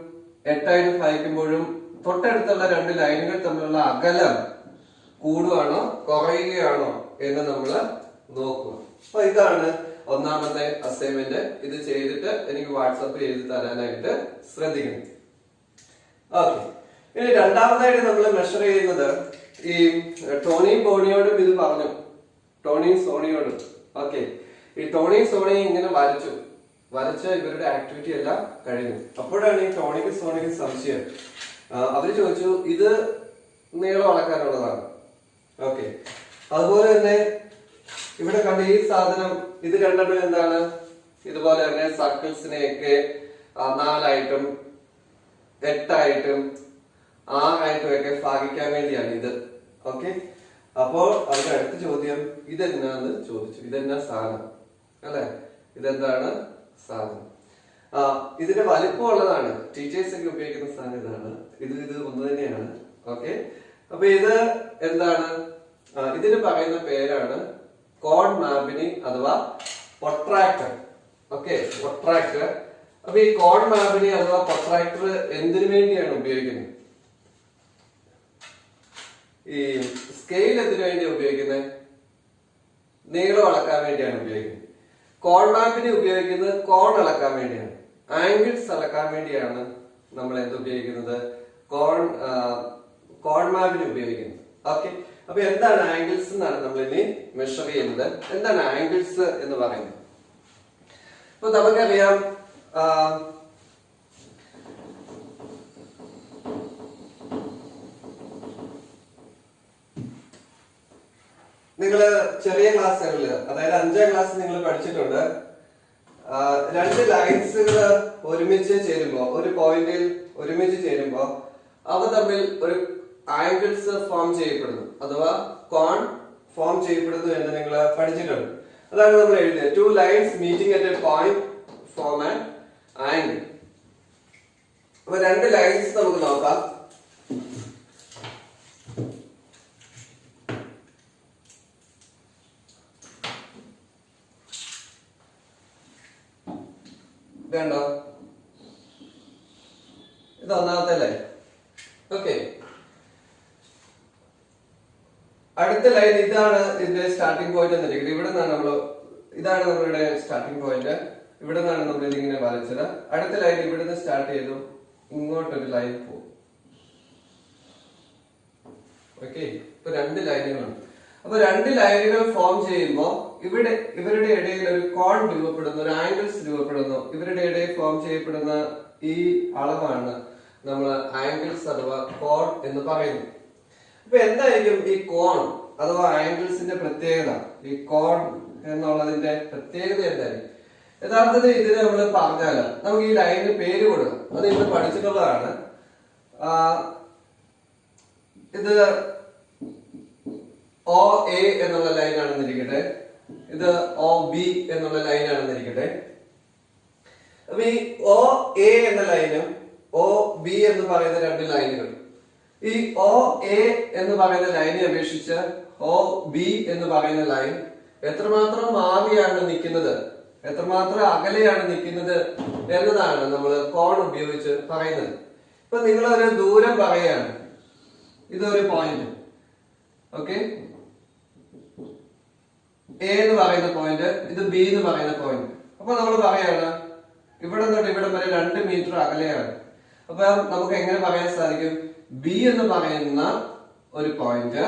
8 ആയിട്ട് ഭാഗിക്കുമ്പോഴും തൊട്ടടുത്തുള്ള രണ്ട് ലൈനുകൾ തമ്മിലുള്ള അകലം കൂടുകയാണോ കുറയുകയാണോ എന്ന് നമ്മൾ നോക്കുക. അപ്പൊ ഇതാണ് ഒന്നാമത്തെ അസൈൻമെന്റ്. ഇത് ചെയ്തിട്ട് എനിക്ക് വാട്സപ്പ് ചെയ്ത് തരാനായിട്ട് ശ്രദ്ധിക്കണം. ഓക്കെ, ഇനി രണ്ടാമതായിട്ട് നമ്മൾ മെഷർ ചെയ്യുന്നത് ഈ ടോണിയും ബോണിയോടും ഇത് പറഞ്ഞു, ടോണിയും സോണിയോടും. ഓക്കെ, ഈ ടോണിയും സോണിയും ഇങ്ങനെ വരച്ച ഇവരുടെ ആക്ടിവിറ്റി എല്ലാം കഴിഞ്ഞു. അപ്പോഴാണ് ഈ ടോണിക്കും സോണിക്കും സംശയം. അവര് ചോദിച്ചു, ഇത് നീളം അളക്കാനുള്ളതാണ്. ഓക്കെ, അതുപോലെ തന്നെ ഇവിടെ കണ്ട ഈ സാധനം, ഇത് രണ്ടെണ്ണം എന്താണ്? ഇതുപോലെ തന്നെ സർക്കിൾസിനെയൊക്കെ 4 ആയിട്ടും 8 ആയിട്ടും 6 ആയിട്ടും ഒക്കെ ഭാഗിക്കാൻ വേണ്ടിയാണ് ഇത്. ഓക്കെ, അപ്പോൾ അവരുടെ അടുത്ത ചോദ്യം ഇതെന്നാന്ന് ചോദിച്ചു. ഇതെന്നാ സാധനം, അല്ലെ? ഇതെന്താണ് സാധനം? ഇതിന്റെ വലിപ്പമുള്ളതാണ്. ടീച്ചേഴ്സ് ഒക്കെ ഉപയോഗിക്കുന്ന സാധനം ഇതാണ്. ഇത് ഒന്ന് തന്നെയാണ്. ഓക്കെ, അപ്പൊ ഇത് എന്താണ്? ഇതിന് പറയുന്ന പേരാണ് കോൺ മാപിനി അഥവാ പ്രൊട്രാക്ടർ. Okay, protractor. അപ്പൊ ഈ കോൺ മാപിനി അഥവാ പ്രൊട്രാക്ടർ എന്തിനു വേണ്ടിയാണ് ഉപയോഗിക്കുന്നത്? ഈ സ്കെയിൽ എന്തിനു വേണ്ടിയാണ് ഉപയോഗിക്കുന്നത്? നീളം അളക്കാൻ വേണ്ടിയാണ് ഉപയോഗിക്കുന്നത്. കോൺ മാപ്പിനെ ഉപയോഗിക്കുന്നത് കോൺ അളക്കാൻ വേണ്ടിയാണ്, ആംഗിൾസ് അളക്കാൻ വേണ്ടിയാണ് നമ്മൾ എന്ത് ഉപയോഗിക്കുന്നത്? കോൺ മാപ്പിനെ ഉപയോഗിക്കുന്നത്. ഓക്കെ, അപ്പൊ എന്താണ് ആംഗിൾസ് എന്നാണ് നമ്മൾ ഇനി മെഷർ ചെയ്യുന്നത്. എന്താണ് ആംഗിൾസ് എന്ന് പറയുന്നത്? അപ്പൊ നമുക്കറിയാം, നിങ്ങള് ചെറിയ ക്ലാസ്സുകളിൽ, അതായത് 5ാം ക്ലാസ് നിങ്ങൾ പഠിച്ചിട്ടുണ്ട്, രണ്ട് ലൈൻസുകൾ ഒരുമിച്ച് ചേരുമ്പോ, ഒരു പോയിന്റിൽ ഒരുമിച്ച് ചേരുമ്പോ അവ തമ്മിൽ ഒരു ആംഗിൾസ് ഫോം ചെയ്യപ്പെടുന്നു അഥവാ കോൺ ഫോം ചെയ്യപ്പെടുന്നു എന്ന് നിങ്ങൾ പഠിച്ചിട്ടുണ്ട്. അതാണ് നമ്മൾ എഴുതിയത്. 2 lines meeting at A point form an angle. അപ്പൊ രണ്ട് ലൈൻസ് നമുക്ക് നോക്കാം. വേണ്ടോ? ഇത് ഒന്നാമത്തെ ലൈൻ. ഓക്കെ, അടുത്ത ലൈൻ ഇതാണ് ഇതിന്റെ സ്റ്റാർട്ടിംഗ് പോയിന്റ് എന്നിരിക്കുന്നത്. ഇവിടെ നിന്നാണ് ഇതാണ് നമ്മളുടെ സ്റ്റാർട്ടിംഗ് പോയിന്റ്. ഇവിടെ നിന്നാണ് നമ്മൾ ഇതിങ്ങനെ വരച്ചത്. അടുത്ത ലൈൻ ഇവിടെ നിന്ന് സ്റ്റാർട്ട് ചെയ്തു ഇങ്ങോട്ടൊരു ലൈൻ പോകും. ഓക്കെ, ഇപ്പൊ 2 ലൈനുകളുണ്ട്. അപ്പൊ 2 ലൈനുകൾ ഫോം ചെയ്യുമ്പോ ഇവരുടെ ഇടയിൽ ഒരു കോൺ രൂപപ്പെടുന്നു, ഒരു ആംഗിൾസ് രൂപപ്പെടുന്നു. ഇവരുടെ ഇടയിൽ ഫോം ചെയ്യപ്പെടുന്ന ഈ അളവാണ് നമ്മൾ ആംഗിൾസ് അഥവാ കോൺ എന്ന് പറയുന്നത്. അപ്പൊ എന്തായിരിക്കും ഈ കോൺ? അഥവാ ആംഗിൾസിന്റെ പ്രത്യേകത, ഈ കോൺ എന്നുള്ളതിന്റെ പ്രത്യേകത എന്തായിരിക്കും? യഥാർത്ഥത്തിൽ ഇതിന് നമ്മൾ പറഞ്ഞാല് നമുക്ക് ഈ ലൈനിന് പേര് കൊടുക്കാം. അത് ഇന്ന് പഠിച്ചിട്ടുള്ളതാണ്. ഇത് ഒ എ എന്നുള്ള ലൈൻ ആണെന്നിരിക്കട്ടെ, ഇത് ഒ ബി എന്നുള്ള ലൈൻ ആണെന്നിരിക്കട്ടെ. അപ്പൊ ഈ ഒ എ എന്ന ലൈനും ഒ ബി എന്ന് പറയുന്ന രണ്ട് ലൈനുകൾ, ഈ ഒ എ എന്ന് പറയുന്ന ലൈനെ അപേക്ഷിച്ച് ഒ ബി എന്ന് പറയുന്ന ലൈൻ എത്രമാത്രം മാറിയാണ് നിൽക്കുന്നത്, എത്രമാത്രം അകലെയാണ് നിൽക്കുന്നത് എന്നതാണ് നമ്മൾ കോൺ ഉപയോഗിച്ച് പറയുന്നത്. ഇപ്പൊ നിങ്ങൾ ഒരു ദൂരം പറയാണ്, ഇതൊരു പോയിന്റ്, ഓക്കെ, എ എന്ന് പറയുന്ന പോയിന്റ്, ഇത് ബി എന്ന് പറയുന്ന പോയിന്റ്. അപ്പൊ നമ്മൾ പറയാണ് ഇവിടെ തൊട്ട് ഇവിടെ വരെ 2 മീറ്റർ അകലെയാണ്. അപ്പൊ നമുക്ക് എങ്ങനെ പറയാൻ സാധിക്കും? ബി എന്ന് പറയുന്ന ഒരു പോയിന്റ്,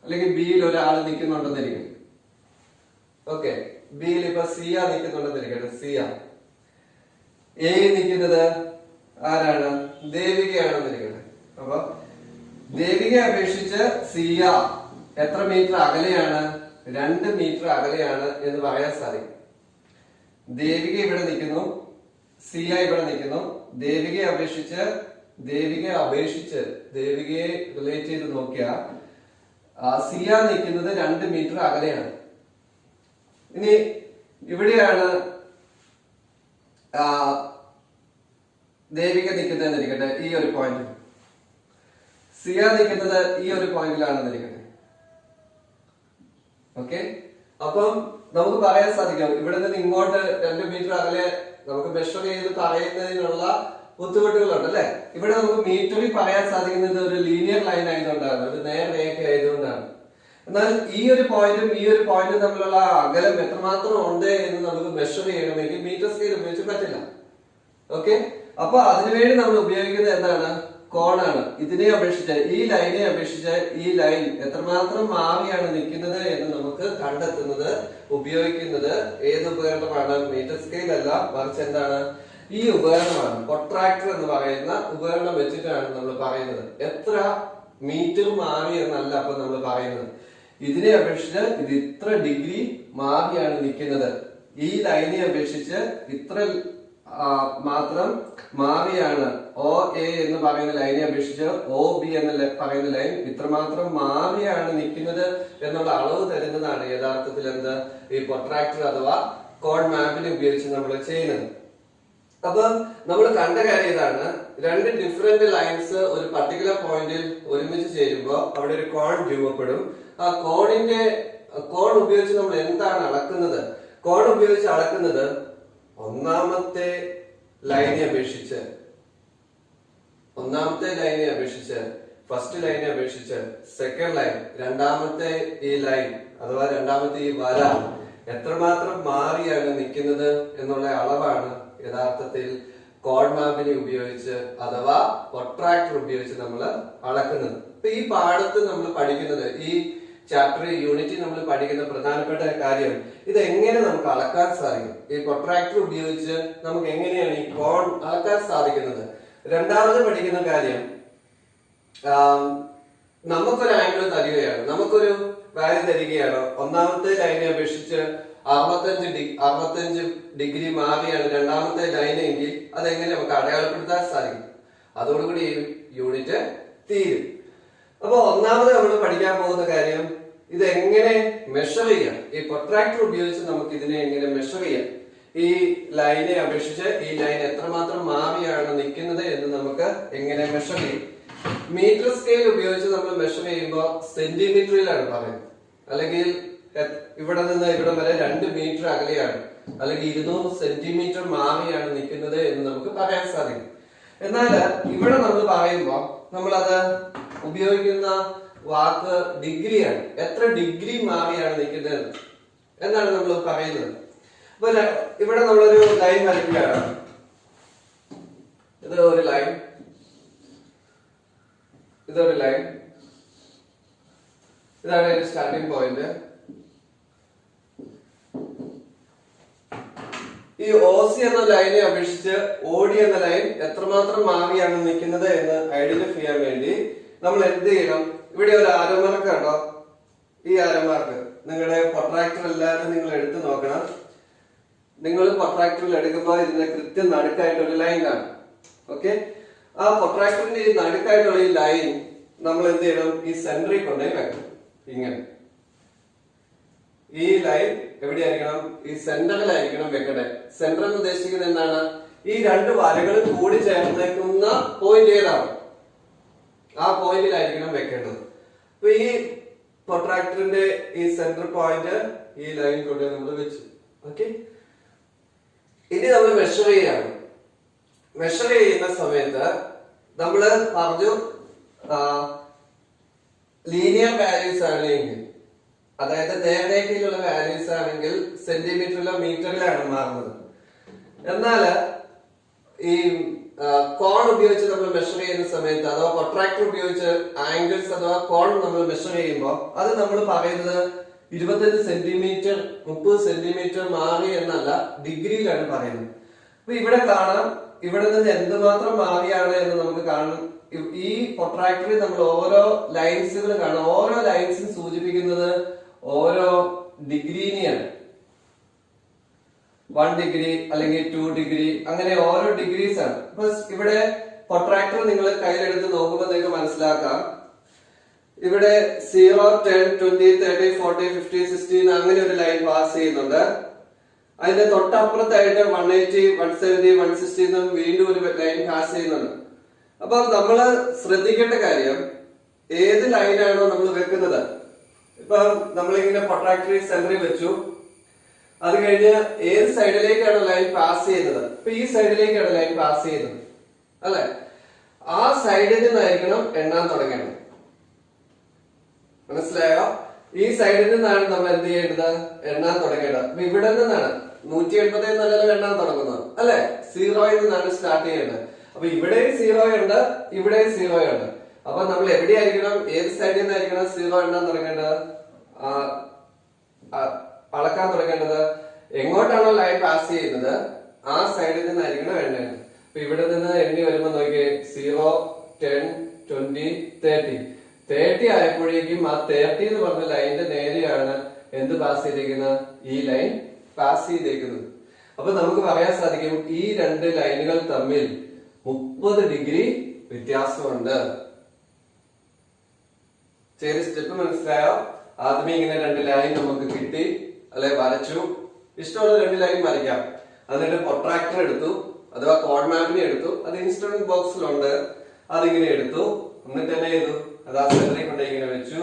അല്ലെങ്കിൽ ബിയിൽ ഒരാൾ നിൽക്കുന്നുണ്ടെന്നിരിക്കും. ഓക്കെ, ബിയിൽ ഇപ്പൊ സിയ നിൽക്കുന്നുണ്ടെന്നിരിക്കട്ടെ, സിയ. എ നിൽക്കുന്നത് ആരാണ്? ദേവികയാണെന്നിരിക്കട്ടെ. അപ്പൊ ദേവികയെ അപേക്ഷിച്ച് സിയ എത്ര മീറ്റർ അകലെയാണ്? 2 മീറ്റർ അകലെയാണ് എന്ന് പറയാൻ സാധിക്കും. ദേവിക ഇവിടെ നിൽക്കുന്നു, സിയ ഇവിടെ നിൽക്കുന്നു. ദേവികയെ അപേക്ഷിച്ച് ദേവികയെ റിലേറ്റ് ചെയ്ത് നോക്കിയാൽ സിയ നിൽക്കുന്നത് 2 മീറ്റർ അകലെയാണ്. ഇനി ഇവിടെയാണ് ദേവിക നിൽക്കുന്നതെന്നിരിക്കട്ടെ, ഈ ഒരു പോയിന്റ്. സിയ നിൽക്കുന്നത് ഈ ഒരു പോയിന്റിലാണെന്നിരിക്കട്ടെ. ഓക്കെ, അപ്പം നമുക്ക് പറയാൻ സാധിക്കും ഇവിടെ നിന്ന് ഇങ്ങോട്ട് 2 മീറ്റർ അകലെ നമുക്ക് മെഷർ ചെയ്ത് പറയുന്നതിനുള്ള ബുദ്ധിമുട്ടുകളുണ്ട് അല്ലെ. ഇവിടെ നമുക്ക് മീറ്ററിൽ പറയാൻ സാധിക്കുന്നത് ഒരു ലീനിയർ ലൈൻ ആയതുകൊണ്ടാണ്, ഒരു നേർരേഖ ആയതുകൊണ്ടാണ്. എന്നാൽ ഈ ഒരു പോയിന്റും ഈ ഒരു പോയിന്റും തമ്മിലുള്ള അകലം എത്രമാത്രം ഉണ്ട് എന്ന് നമുക്ക് മെഷർ ചെയ്യണമെങ്കിൽ മീറ്റർ സ്കെയിൽ ഉപയോഗിച്ച് പറ്റില്ല. ഓക്കെ, അപ്പൊ അതിനുവേണ്ടി നമ്മൾ ഉപയോഗിക്കുന്നത് എന്താണ്? കോണാണ്. ഇതിനെ അപേക്ഷിച്ച്, ഈ ലൈനെ അപേക്ഷിച്ച് ഈ ലൈൻ എത്രമാത്രം മാറിയാണ് നിൽക്കുന്നത് എന്ന് നമുക്ക് കണ്ടെത്തുന്നത്, ഉപയോഗിക്കുന്നത് ഏത് ഉപകരണമാണ്? മീറ്റർ സ്കെയിൽ അല്ല, മറിച്ച് എന്താണ്? ഈ ഉപകരണമാണ്. പ്രൊട്രാക്ടർ എന്ന് പറയുന്ന ഉപകരണം വെച്ചിട്ടാണ് നമ്മൾ പറയുന്നത്. എത്ര മീറ്റർ മാറി എന്നല്ല അപ്പൊ നമ്മൾ പറയുന്നത്. ഇതിനെ അപേക്ഷിച്ച് ഇത് ഇത്ര ഡിഗ്രി മാറിയാണ് നിൽക്കുന്നത്, ഈ ലൈനെ അപേക്ഷിച്ച് ഇത്ര മാത്രം മാറിയാണ്. ഒ എ എന്ന് പറയുന്ന ലൈനെ അപേക്ഷിച്ച് ഒ ബി എന്ന് പറയുന്ന ലൈൻ ഇത്രമാത്രം മാറിയാണ് നിൽക്കുന്നത് എന്നുള്ള അളവ് തരുന്നതാണ് യഥാർത്ഥത്തിൽ എന്ത്? ഈ പ്രൊട്രാക്ടർ അഥവാ കോൺ മാപ്പിനെ ഉപയോഗിച്ച് നമ്മൾ ചെയ്യുന്നത്. അപ്പൊ നമ്മൾ കണ്ട കാര്യം ഇതാണ്, 2 ഡിഫറെന്റ് ലൈൻസ് ഒരു പർട്ടിക്കുലർ പോയിന്റിൽ ഒരുമിച്ച് ചേരുമ്പോൾ അവിടെ ഒരു കോൺ രൂപപ്പെടും. ആ കോൺ ഉപയോഗിച്ച് നമ്മൾ എന്താണ് അളക്കുന്നത്? കോൺ ഉപയോഗിച്ച് അളക്കുന്നത് ഒന്നാമത്തെ ലൈനെ അപേക്ഷിച്ച്, ഫസ്റ്റ് ലൈനെ അപേക്ഷിച്ച് സെക്കൻഡ് ലൈൻ, രണ്ടാമത്തെ ഈ ലൈൻ അഥവാ രണ്ടാമത്തെ ഈ വര എത്രമാത്രം മാറിയാണ് നിൽക്കുന്നത് എന്നുള്ള അളവാണ് യഥാർത്ഥത്തിൽ കോൺ മാപ്പിനെ ഉപയോഗിച്ച് അഥവാ പ്രൊട്രാക്ടർ ഉപയോഗിച്ച് നമ്മൾ അളക്കുന്നത്. ഇപ്പൊ ഈ പാഠത്ത് നമ്മൾ പഠിക്കുന്നത്, ഈ ചാപ്റ്റർ യൂണിറ്റ് നമ്മൾ പഠിക്കുന്ന പ്രധാനപ്പെട്ട കാര്യം, ഇത് എങ്ങനെ നമുക്ക് അളക്കാൻ സാധിക്കും? ഈ പ്രൊട്രാക്ടർ ഉപയോഗിച്ച് നമുക്ക് എങ്ങനെയാണ് ഈ കോൺ അളക്കാൻ സാധിക്കുന്നത്? രണ്ടാമത് പഠിക്കുന്ന കാര്യം, നമുക്കൊരു ആംഗിൾ തരികയാണ്, നമുക്കൊരു വാല്യൂ തരികയാണ്. ഒന്നാമത്തെ ലൈനെ അപേക്ഷിച്ച് 65 ഡിഗ്രി മാറിയാണ് രണ്ടാമത്തെ ലൈനെങ്കിൽ അതെങ്ങനെ നമുക്ക് അടയാളപ്പെടുത്താൻ സാധിക്കും? അതോടുകൂടി ഈ യൂണിറ്റ് തീരും. അപ്പൊ ഒന്നാമത് നമ്മൾ പഠിക്കാൻ പോകുന്ന കാര്യം, ഇത് എങ്ങനെ മെഷർ ചെയ്യാം? ഈ പ്രൊട്രാക്ടർ ഉപയോഗിച്ച് നമുക്ക് ഇതിനെ എങ്ങനെ മെഷർ ചെയ്യാം? ഈ ലൈനെ അപേക്ഷിച്ച് ഈ ലൈൻ എത്രമാത്രം മാറിയാണ് നിൽക്കുന്നത് എന്ന് നമുക്ക് എങ്ങനെ മെഷർ ചെയ്യും? മീറ്റർ സ്കെയിൽ ഉപയോഗിച്ച് നമ്മൾ മെഷർ ചെയ്യുമ്പോൾ സെന്റിമീറ്ററിലാണ് പറയുന്നത്, അല്ലെങ്കിൽ ഇവിടെ നിന്ന് ഇവിടെ വരെ 2 മീറ്റർ അകലെയാണ്, അല്ലെങ്കിൽ 200 സെന്റിമീറ്റർ മാറിയാണ് നിൽക്കുന്നത് എന്ന് നമുക്ക് പറയാൻ സാധിക്കും. എന്നാൽ ഇവിടെ നമ്മൾ പറയുമ്പോൾ നമ്മളത് ഉപയോഗിക്കുന്ന വാക്ക് ഡിഗ്രിയാണ്. എത്ര ഡിഗ്രി മാറിയാണ് നിൽക്കുന്നത് എന്നാണ് നമ്മൾ പറയുന്നത്. അപ്പൊ ഇവിടെ നമ്മളൊരു ലൈൻ വരയ്ക്കുകയാണ്, ഇത് ഒരു ലൈൻ, ഇതൊരു ലൈൻ, ഇതാണ് ഒരു സ്റ്റാർട്ടിംഗ് പോയിന്റ്. ഈ OC എന്ന ലൈനെ അപേക്ഷിച്ച് OD എന്ന ലൈൻ എത്രമാത്രം മാറിയാണ് നിൽക്കുന്നത് എന്ന് ഐഡന്റിഫൈ ചെയ്യാൻ വേണ്ടി നമ്മൾ എന്ത് ചെയ്യണം? ഇവിടെ ഒരു ആരോ മാർക്ക് കണ്ടോ? ഈ ആരമാർക്ക് നിങ്ങളുടെ പ്രൊട്രാക്ടർ എല്ലാവരും നിങ്ങൾ എടുത്തു നോക്കണം. നിങ്ങൾ പ്രൊട്രാക്ടറിൽ എടുക്കുമ്പോൾ ഇതിന്റെ കൃത്യം നടുക്കായിട്ട് ഒരു ലൈൻ കാണും. ഓക്കെ, ആ പ്രൊട്രാക്ടറിന്റെ ഈ നടുക്കായിട്ടുള്ള ഈ ലൈൻ നമ്മൾ എന്ത് ചെയ്യണം? ഈ സെന്ററിൽ കൊണ്ടുപോയി വെക്കണം. ഇങ്ങനെ ഈ ലൈൻ എവിടെയായിരിക്കണം? ഈ സെന്ററിലായിരിക്കണം വെക്കട്ടെ. സെന്റർ എന്ന് ഉദ്ദേശിക്കുന്നത് എന്താണ്? ഈ രണ്ട് വരകൾ കൂടി ചേർന്നേക്കുന്ന പോയിന്റ് ഏതാണ്? ആ പോയിന്റിലായിരിക്കണം വെക്കേണ്ടത്. അപ്പൊ ഈ പ്രൊട്രാക്ടറിന്റെ ഈ സെന്റർ പോയിന്റ് ഈ ലൈൻ കൊണ്ട് നമ്മൾ വെച്ചു. ഓക്കെ, ഇനി നമ്മൾ മെഷർ ചെയ്യാണ്. മെഷർ ചെയ്യുന്ന സമയത്ത് നമ്മൾ പറഞ്ഞു ലീനിയർ വാല്യൂസ് ആണെങ്കിൽ, അതായത് നേർരേഖയിലുള്ള വാല്യൂസ് ആണെങ്കിൽ സെന്റിമീറ്ററിലോ മീറ്ററിലാണ് മാറുന്നത്. എന്നാൽ ഈ കോൺ ഉപയോഗിച്ച് നമ്മൾ മെഷർ ചെയ്യുന്ന സമയത്ത് അഥവാ പ്രൊട്രാക്ടർ ഉപയോഗിച്ച് ആംഗിൾസ് അഥവാ കോൺ നമ്മൾ മെഷർ ചെയ്യുമ്പോൾ അത് നമ്മൾ പറയുന്നത് 25 സെന്റിമീറ്റർ 30 സെന്റിമീറ്റർ മാറി എന്നല്ല, ഡിഗ്രിയിലാണ് പറയുന്നത്. അപ്പൊ ഇവിടെ കാണാം, ഇവിടെ നിന്ന് എന്തുമാത്രം മാറിയാണ് എന്ന് നമുക്ക് കാണും. ഈ പ്രൊട്രാക്ടറിൽ നമ്മൾ ഓരോ ലൈൻസുകൾ കാണാം. ഓരോ ലൈൻസും സൂചിപ്പിക്കുന്നത് ഓരോ ഡിഗ്രീനെയാണ്. 1 ഡിഗ്രി അല്ലെങ്കിൽ 2 ഡിഗ്രി, അങ്ങനെ ഓരോ ഡിഗ്രീസ് ആണ്. അപ്പൊ ഇവിടെ പ്രൊട്രാക്ടർ നിങ്ങൾ കയ്യിലെടുത്ത് നോക്കുമ്പോൾ നിങ്ങൾക്ക് മനസ്സിലാക്കാം, ഇവിടെ 0, 10, 20, 30, 40, 50, 60 അങ്ങനെ ഒരു ലൈൻ പാസ് ചെയ്യുന്നുണ്ട്. അതിന്റെ തൊട്ടപ്പുറത്തായിട്ട് 180, 170, 160 എന്നും വീണ്ടും ഒരു ലൈൻ പാസ് ചെയ്യുന്നുണ്ട്. അപ്പൊ നമ്മൾ ശ്രദ്ധിക്കേണ്ട കാര്യം, ഏത് ലൈനാണോ നമ്മൾ വെക്കുന്നത്. ഇപ്പൊ നമ്മളിങ്ങനെ പ്രൊട്രാക്ടർ സെന്ററിൽ വെച്ചു, അത് കഴിഞ്ഞ് ഏത് സൈഡിലേക്കാണ് ലൈൻ പാസ് ചെയ്യുന്നത്? ഇപ്പൊ ഈ സൈഡിലേക്കാണ് ലൈൻ പാസ് ചെയ്യുന്നത് അല്ലെ? ആ സൈഡിൽ നിന്നായിരിക്കണം എണ്ണാൻ തുടങ്ങേണ്ടത്. മനസ്സിലായോ? ഈ സൈഡിൽ നിന്നാണ് നമ്മൾ എന്ത് ചെയ്യേണ്ടത്? എണ്ണാൻ തുടങ്ങേണ്ടത്. അപ്പൊ ഇവിടെ നിന്നാണ് 180 എന്നല്ലല്ലോ എണ്ണാൻ തുടങ്ങുന്നത് അല്ലെ? 0യിൽ നിന്നാണ് സ്റ്റാർട്ട് ചെയ്യേണ്ടത്. അപ്പൊ ഇവിടെ 0 ഉണ്ട്, ഇവിടെ 0 ഉണ്ട്. അപ്പൊ നമ്മൾ എവിടെയായിരിക്കണം? ഏത് സൈഡിൽ നിന്നായിരിക്കണം 0 എണ്ണാൻ തുടങ്ങേണ്ടത്? അളക്കാൻ തുടങ്ങേണ്ടത്? എങ്ങോട്ടാണോ ലൈൻ പാസ് ചെയ്യുന്നത് ആ സൈഡിൽ നിന്നായിരിക്കണം എണ്ണേണ്ടത്. അപ്പൊ ഇവിടെ നിന്ന് എണ്ണി വരുമ്പോ നോക്കിയേ, 0, 10, 20, 30. 30 ആയപ്പോഴേക്കും ആ 30 എന്ന് പറഞ്ഞ ലൈനിന്റെ നേരെയാണ് എന്ത് പാസ് ചെയ്തേക്കുന്നത്? ഈ ലൈൻ പാസ് ചെയ്തേക്കുന്നത്. അപ്പൊ നമുക്ക് പറയാൻ സാധിക്കും ഈ രണ്ട് ലൈനുകൾ തമ്മിൽ 30 ഡിഗ്രി വ്യത്യാസമുണ്ട്. ചെറിയ സ്റ്റെപ്പ് മനസ്സിലായോ? ആദ്യമേ ഇങ്ങനെ രണ്ട് ലൈൻ നമുക്ക് കിട്ടി അല്ലെ, വരച്ചു. ഇഷ്ടമുള്ള രണ്ട് ലൈൻ വരയ്ക്കാം. എന്നിട്ട് പ്രൊട്രാക്ടർ എടുത്തു അഥവാ കോഡ് മാപ്പിനെ എടുത്തു, അത് ഇൻസ്ട്രുമെന്റ് ബോക്സിലുണ്ട്. അതിങ്ങനെ എടുത്തു, എന്നിട്ട് തന്നെ ചെയ്തു, അത് ആ സെന്ററിൽ കൊണ്ടേ ഇങ്ങനെ വെച്ചു.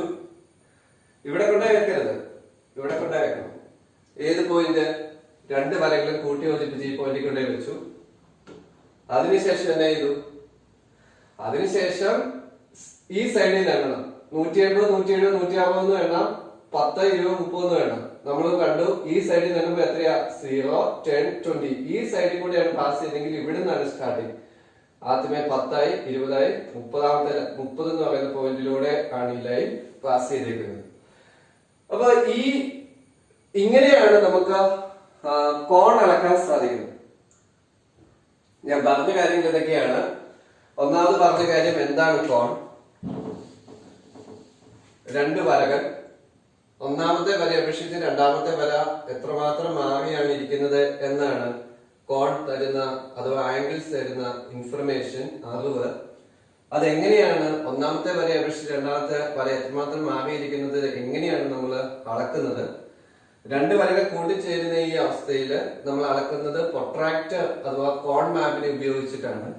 ഇവിടെ കൊണ്ടേ വെക്കരുത്, ഇവിടെ കൊണ്ടേ വെക്കണം. ഏത് പോയിന്റ്? രണ്ട് വരകളും കൂട്ടി യോജിപ്പിച്ച് ഈ പോയിന്റിൽ കൊണ്ടേ വെച്ചു. അതിനുശേഷം തന്നെ ചെയ്തു, അതിനുശേഷം ഈ സൈഡിൽ എണ്ണണം. 180, 170, 160 എണ്ണം, 10, 20, 30 വേണം. നമ്മൾ കണ്ടു ഈ സൈഡിൽ നിന്നുമ്പോ എത്രയാ? 0, 10, 20. ഈ സൈഡിൽ കൂടെയാണ് പാസ് ചെയ്തെങ്കിൽ ഇവിടെ നിന്നാണ് സ്റ്റാർട്ടിങ്. ആദ്യമേ 10ആയി, 20ആയി, 30 എന്ന് പറയുന്ന പോയിന്റിലൂടെ ആണ് ഈ ലൈൻ പാസ് ചെയ്തേക്കുന്നത്. അപ്പൊ ഇങ്ങനെയാണ് നമുക്ക് കോൺ അളക്കാൻ സാധിക്കുന്നത്. ഞാൻ പറഞ്ഞ കാര്യങ്ങൾ ഇതൊക്കെയാണ്. ഒന്നാമത് പറഞ്ഞ കാര്യം എന്താണ് കോൺ? രണ്ട് വരകൾ, ഒന്നാമത്തെ വര അപേക്ഷിച്ച് രണ്ടാമത്തെ വര എത്രമാത്രം മാറിയാണ് ഇരിക്കുന്നത് എന്നാണ് കോൺ തരുന്ന അഥവാ ആംഗിൾസ് തരുന്ന ഇൻഫർമേഷൻ, അറിവ്. അതെങ്ങനെയാണ് ഒന്നാമത്തെ വര അപേക്ഷിച്ച് രണ്ടാമത്തെ വര എത്രമാത്രം മാറിയിരിക്കുന്നത് എങ്ങനെയാണ് നമ്മൾ അളക്കുന്നത്? രണ്ട് വരകൾ കൂട്ടിച്ചേരുന്ന ഈ അവസ്ഥയിൽ നമ്മൾ അളക്കുന്നത് പ്രൊട്രാക്ടർ അഥവാ കോൺ മാപ്പിനെ ഉപയോഗിച്ചിട്ടാണ്.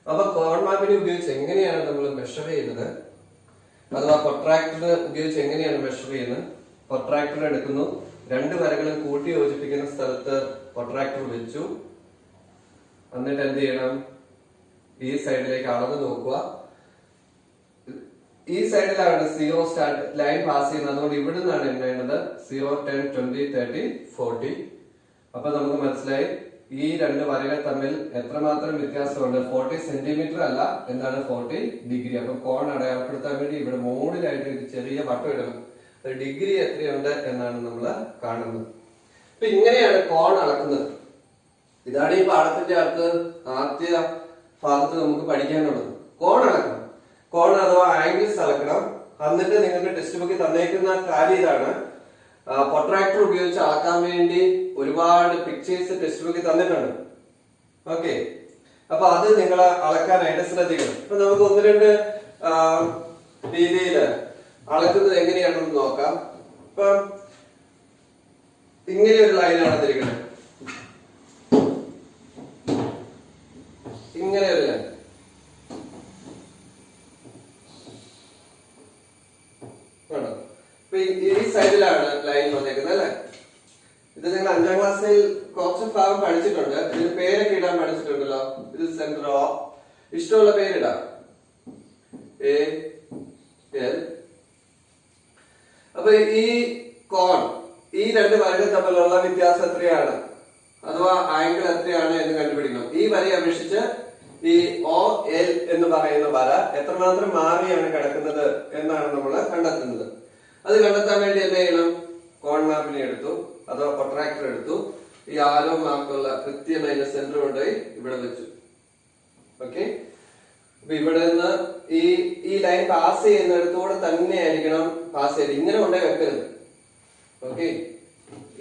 അപ്പൊ കോൺ മാപ്പിനെ ഉപയോഗിച്ച് എങ്ങനെയാണ് നമ്മൾ മെഷർ ചെയ്യുന്നത് അഥവാ പ്രൊട്രാക്ടർ ഉപയോഗിച്ച് എങ്ങനെയാണ് മെഷർ ചെയ്യുന്നത്? പ്രൊട്രാക്ടർ എടുക്കുന്നു, രണ്ട് വരകളും കൂട്ടി യോജിപ്പിക്കുന്ന സ്ഥലത്ത് പ്രൊട്രാക്ടർ വെച്ചു. എന്നിട്ട് എന്ത് ചെയ്യണം? ഈ സൈഡിലേക്ക് അളന്ന് നോക്കുക. ഈ സൈഡിലാണ് 0 സ്റ്റാർട്ട് ലൈൻ പാസ് ചെയ്യുന്നത്. അതുകൊണ്ട് ഇവിടെ നിന്നാണ് എണ്ണേണ്ടത്. 0, 10, 20, 30, 40. അപ്പൊ നമുക്ക് മനസ്സിലായി ഈ രണ്ട് വരകൾ തമ്മിൽ എത്രമാത്രം വ്യത്യാസമുണ്ട്. 40 സെന്റിമീറ്റർ അല്ല, എന്താണ് 40 ഡിഗ്രി. അപ്പൊ കോൺ അടയാളപ്പെടുത്താൻ വേണ്ടി ഇവിടെ മോഡിലായിട്ട് ഒരു ചെറിയ വട്ടം ഇടണം. ഡിഗ്രി എത്രയുണ്ട് എന്നാണ് നമ്മൾ കാണുന്നത്. അപ്പൊ ഇങ്ങനെയാണ് കോൺ അളക്കുന്നത്. ഇതാണ് ഈ പാഠത്തിന്റെ ആദ്യ ഭാഗത്ത് നമുക്ക് പഠിക്കാനുള്ളത്. കോൺ അളക്കണം. കോൺ അഥവാ ആംഗിൾസ് അളക്കണം. എന്നിട്ട് നിങ്ങൾക്ക് ടെക്സ്റ്റ് ബുക്കിൽ തന്നേക്കുന്ന കാര്യം ഇതാണ്. പ്രൊട്രാക്ടർ ഉപയോഗിച്ച് അളക്കാൻ വേണ്ടി ഒരുപാട് പിക്ചേഴ്സ് ടെക്സ്റ്റ് ബുക്കിൽ തന്നിട്ടുണ്ട്. ഓക്കെ, അപ്പൊ അത് നിങ്ങൾ അളക്കാനായിട്ട് ശ്രദ്ധിക്കണം. അപ്പൊ നമുക്ക് ഒന്ന് രണ്ട് രീതിയിൽ അളക്കുന്നത് എങ്ങനെയാണെന്ന് നോക്കാം. ഇപ്പൊ ഇങ്ങനെ ഒരു ലൈനാണ് തിരിക്കുന്നത്, ഇങ്ങനെ ഒരു ലൈൻ. വേണം. ഇപ്പൊ ഈ സൈഡിലാണ് ലൈൻ വന്നേക്കുന്നത് അല്ലെ. ഇത് നിങ്ങൾ 5ാം ക്ലാസ്സിൽ കുറച്ച് ഭാഗം പഠിച്ചിട്ടുണ്ട്. ഇതിന് പേരൊക്കെ ഇടാൻ പഠിച്ചിട്ടുണ്ടല്ലോ. ഇത് സെന്റർ ഓഫ്, ഇഷ്ടമുള്ള പേരിടാം. A L. അപ്പൊ ഈ കോൺ, ഈ രണ്ട് വരകൾ തമ്മിലുള്ള വ്യത്യാസം എത്രയാണ്, അഥവാ ആംഗിൾ എത്രയാണ് എന്ന് കണ്ടുപിടിക്കണം. ഈ വരയെ അപേക്ഷിച്ച് ഈ ഒ എൽ എന്ന് പറയുന്ന വര എത്രമാത്രം മാറിയാണ് കിടക്കുന്നത് എന്നാണ് നമ്മൾ കണ്ടെത്തുന്നത്. അത് കണ്ടെത്താൻ വേണ്ടി എന്ത് ചെയ്യണം? കോൺ മാപ്പിനെ എടുത്തു, അഥവാ പ്രൊട്രാക്ടർ എടുത്തു, ഈ ആരോ മാർക്കുള്ള കൃത്യമായ സെന്റർ കൊണ്ടുപോയി ഇവിടെ വെച്ചു. ഓക്കെ, അപ്പൊ ഇവിടെ നിന്ന് ഈ ലൈൻ പാസ് ചെയ്യുന്നിടത്തൂടെ തന്നെ ആയിരിക്കണം പാസ് ചെയ്ത്, ഇങ്ങനെ കൊണ്ടേ വെക്കരുത്. ഓക്കെ,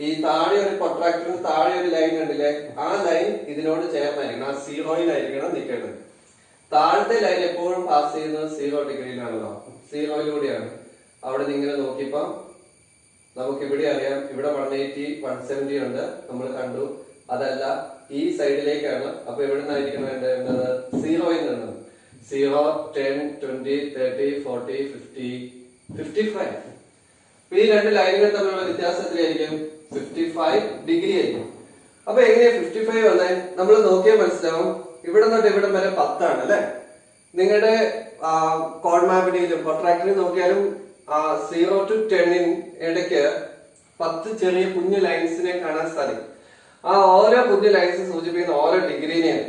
ഈ താഴെ ഒരു പ്രൊട്രാക്ടറിന് താഴെ ഒരു ലൈൻ ഉണ്ടല്ലേ, ആ ലൈൻ ഇതിനോട് ചേർന്നായിരിക്കണം, ആ സീറോയിലായിരിക്കണം നിൽക്കേണ്ടത്. താഴത്തെ ലൈൻ എപ്പോഴും പാസ് ചെയ്യുന്നത് 0 ഡിഗ്രിയിലാണല്ലോ, 0യിലൂടെയാണ്. അവിടെ നിന്ന് ഇങ്ങനെ നോക്കിയപ്പോ നമുക്ക് ഇവിടെ അറിയാം, ഇവിടെ 180 170 ഉണ്ട്, നമ്മൾ കണ്ടു. അതല്ല, ഈ സൈഡിലേക്കാണ്. അപ്പൊ എവിടെ നിന്നായിരിക്കണം വേണ്ടത്? 0യിൽ നിന്നാണ്. 0 10 20 30 40 50 55. ഈ രണ്ട് ലൈനുകൾ തമ്മിലുള്ള വ്യത്യാസത്തിലായിരിക്കും 55 ഡിഗ്രി ആയിരിക്കും. അപ്പൊ എങ്ങനെയാ 55 വന്നേ? നമ്മൾ നോക്കിയാൽ മനസ്സിലാവും. ഇവിടെ നിന്നിട്ട് ഇവിടം വരെ 10 ആണ് അല്ലെ. നിങ്ങളുടെ കോഡ് മാപ്പിനെയും പ്രൊട്രാക്ടറിൽ നോക്കിയാലും 0 to 10 ഇടയ്ക്ക് 10 ചെറിയ കുഞ്ഞു ലൈൻസിനെ കാണാൻ സാധിക്കും. ആ ഓരോ കുഞ്ഞു ലൈൻസ് സൂചിപ്പിക്കുന്ന ഓരോ ഡിഗ്രീനെയാണ്.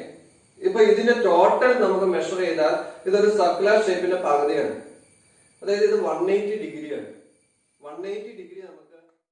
ഇപ്പൊ ഇതിന്റെ ടോട്ടൽ നമുക്ക് മെഷർ ചെയ്താൽ ഇതൊരു സർക്കുലർ ഷേപ്പിന്റെ പകുതിയാണ്. അതായത് ഇത് 180 ഡിഗ്രിയാണ്. 180 ഡിഗ്രി നമുക്ക്